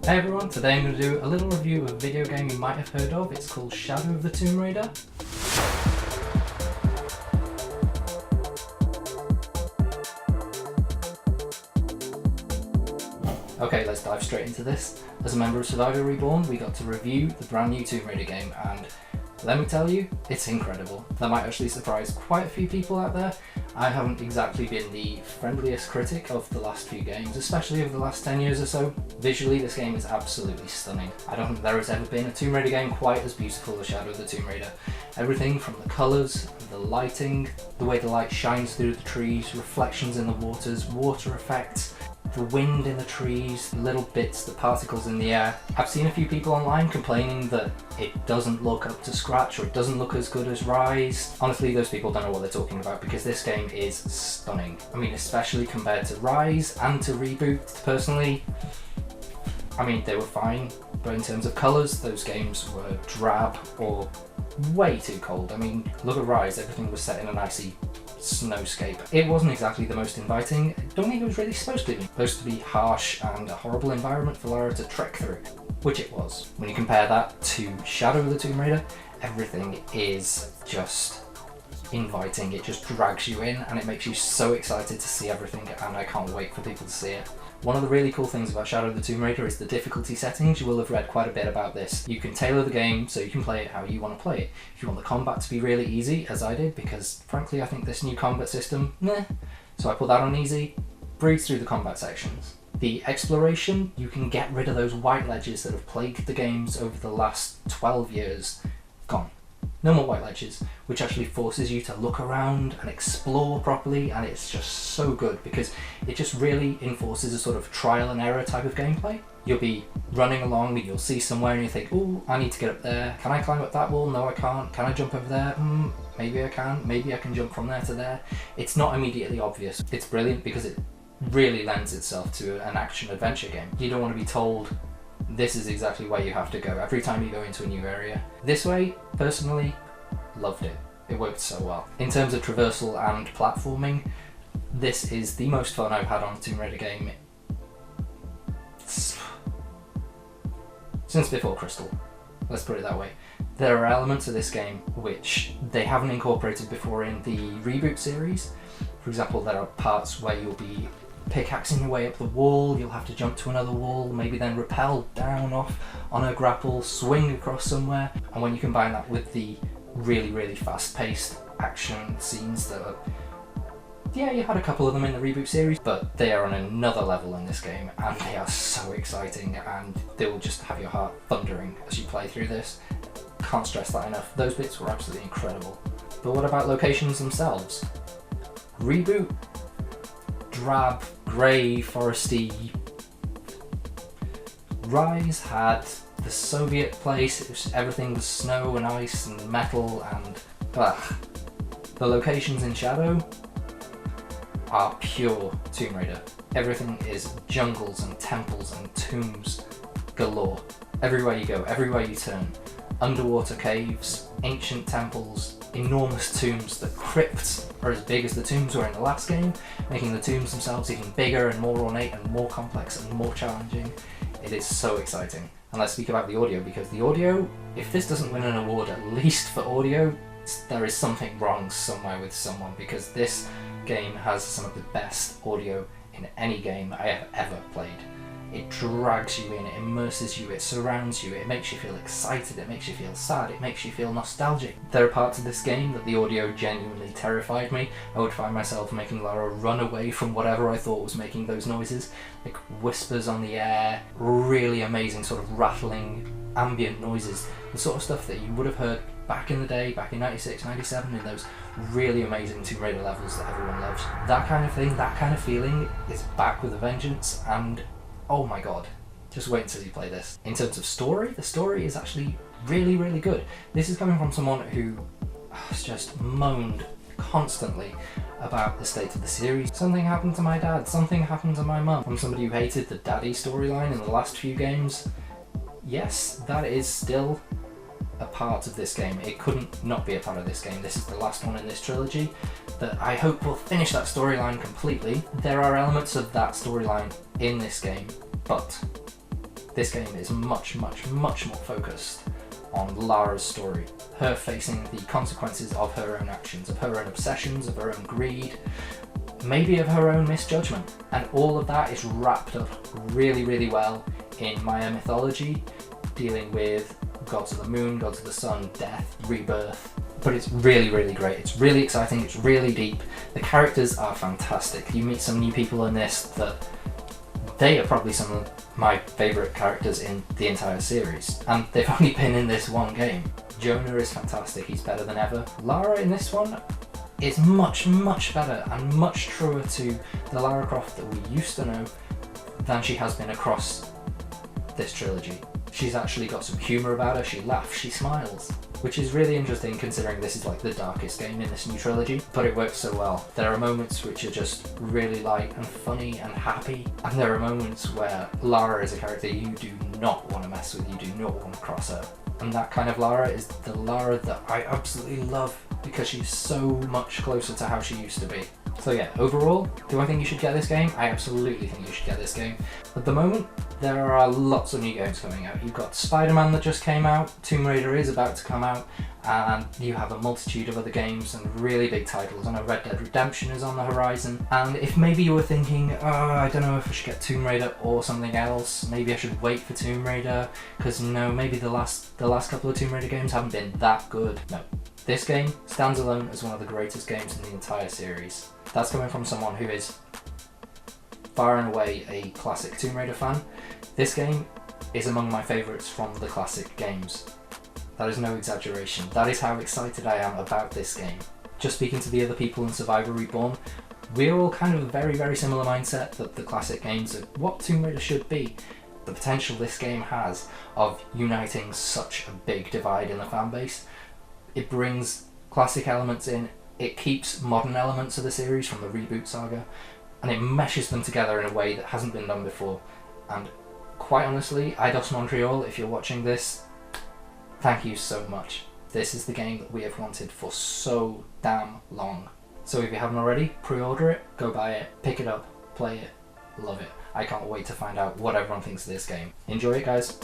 Hey everyone, today I'm going to do a little review of a video game you might have heard of. It's called Shadow of the Tomb Raider. Okay, let's dive straight into this. As a member of Survivor Reborn, we got to review the brand new Tomb Raider game, and let me tell you, it's incredible. That might actually surprise quite a few people out there. I haven't exactly been the friendliest critic of the last few games, especially over the last 10 years or so. Visually, this game is absolutely stunning. I don't think there has ever been a Tomb Raider game quite as beautiful as Shadow of the Tomb Raider. Everything from the colours, the lighting, the way the light shines through the trees, reflections in the waters, water effects, the wind in the trees, little bits, the particles in the air. I've seen a few people online complaining that it doesn't look up to scratch or it doesn't look as good as Rise. Honestly, those people don't know what they're talking about because this game is stunning. I mean, especially compared to Rise and to Reboot. Personally, I mean, they were fine, but in terms of colours, those games were drab or way too cold. I mean, look at Rise, everything was set in an icy snowscape. It wasn't exactly the most inviting. I don't think it was really supposed to be. Supposed to be harsh and a horrible environment for Lara to trek through, which it was. When you compare that to Shadow of the Tomb Raider, everything is just inviting. It just drags you in and it makes you so excited to see everything, and I can't wait for people to see it. One of the really cool things about Shadow of the Tomb Raider is the difficulty settings. You will have read quite a bit about this. You can tailor the game so you can play it how you want to play it. If you want the combat to be really easy, as I did, because frankly I think this new combat system, meh, so I put that on easy, breeze through the combat sections. The exploration, you can get rid of those white ledges that have plagued the games over the last 12 years. Gone. No more white ledges, which actually forces you to look around and explore properly, and it's just so good because it just really enforces a sort of trial and error type of gameplay. You'll be running along and you'll see somewhere and you think, oh, I need to get up there. Can I climb up that wall? No, I can't. Can I jump over there? Maybe I can. Maybe I can jump from there to there. It's not immediately obvious. It's brilliant because it really lends itself to an action-adventure game. You don't want to be told, this is exactly where you have to go every time you go into a new area. This way, personally, loved it. It worked so well. In terms of traversal and platforming, this is the most fun I've had on a Tomb Raider game since before Crystal. Let's put it that way. There are elements of this game which they haven't incorporated before in the Reboot series. For example, there are parts where you'll be pickaxing your way up the wall, you'll have to jump to another wall, maybe then rappel down off on a grapple, swing across somewhere, and when you combine that with the really fast-paced action scenes that are, yeah, you had a couple of them in the Reboot series, but they are on another level in this game and they are so exciting and they will just have your heart thundering as you play through this. Can't stress that enough. Those bits were absolutely incredible. But what about locations themselves? Reboot, drab, grey, foresty. Rise had the Soviet place, everything was snow and ice and metal and the locations in Shadow are pure Tomb Raider. Everything is jungles and temples and tombs galore. Everywhere you go, everywhere you turn. Underwater caves, ancient temples, enormous tombs. The crypts are as big as the tombs were in the last game, making the tombs themselves even bigger and more ornate and more complex and more challenging. It is so exciting. And let's speak about the audio, because the audio, if this doesn't win an award at least for audio, there is something wrong somewhere with someone, because this game has some of the best audio in any game I have ever played. It drags you in, it immerses you, it surrounds you, it makes you feel excited, it makes you feel sad, it makes you feel nostalgic. There are parts of this game that the audio genuinely terrified me. I would find myself making Lara run away from whatever I thought was making those noises, like whispers on the air, really amazing sort of rattling ambient noises, the sort of stuff that you would have heard back in the day, back in 96, 97, in those really amazing Tomb Raider levels that everyone loves. That kind of thing, that kind of feeling is back with a vengeance, and oh my god, just wait until you play this. In terms of story, the story is actually really good. This is coming from someone who has just moaned constantly about the state of the series. Something happened to my dad, something happened to my mum. From somebody who hated the daddy storyline in the last few games, yes, that is still a part of this game. It couldn't not be a part of this game. This is the last one in this trilogy that I hope will finish that storyline completely. There are elements of that storyline in this game, but This game is much more focused on Lara's story, her facing the consequences of her own actions, of her own obsessions, of her own greed, maybe of her own misjudgment, and all of that is wrapped up really well in Maya mythology, dealing with gods of the moon, gods of the sun, death, rebirth. But it's really great. It's really exciting, it's really deep. The characters are fantastic. You meet some new people in this that they are probably some of my favourite characters in the entire series, and they've only been in this one game. Jonah is fantastic, he's better than ever. Lara in this one is much better and much truer to the Lara Croft that we used to know than she has been across this trilogy. She's actually got some humour about her, she laughs, she smiles, which is really interesting considering this is like the darkest game in this new trilogy, but it works so well. There are moments which are just really light and funny and happy, and there are moments where Lara is a character you do not want to mess with, you do not want to cross her. And that kind of Lara is the Lara that I absolutely love because she's so much closer to how she used to be. So yeah, overall, do I think you should get this game? I absolutely think you should get this game. At the moment, there are lots of new games coming out. You've got Spider-Man that just came out, Tomb Raider is about to come out, and you have a multitude of other games and really big titles. I know Red Dead Redemption is on the horizon, and if maybe you were thinking, oh, I don't know if I should get Tomb Raider or something else, maybe I should wait for Tomb Raider, because no, maybe the last couple of Tomb Raider games haven't been that good. No, this game stands alone as one of the greatest games in the entire series. That's coming from someone who is far and away a classic Tomb Raider fan. This game is among my favourites from the classic games. That is no exaggeration. That is how excited I am about this game. Just speaking to the other people in Survivor Reborn, we're all kind of a very similar mindset that the classic games are what Tomb Raider should be. The potential this game has of uniting such a big divide in the fan base. It brings classic elements in, it keeps modern elements of the series from the reboot saga, and it meshes them together in a way that hasn't been done before. And quite honestly, Eidos Montreal, if you're watching this, thank you so much. This is the game that we have wanted for so damn long. So if you haven't already, pre-order it, go buy it, pick it up, play it, love it. I can't wait to find out what everyone thinks of this game. Enjoy it, guys.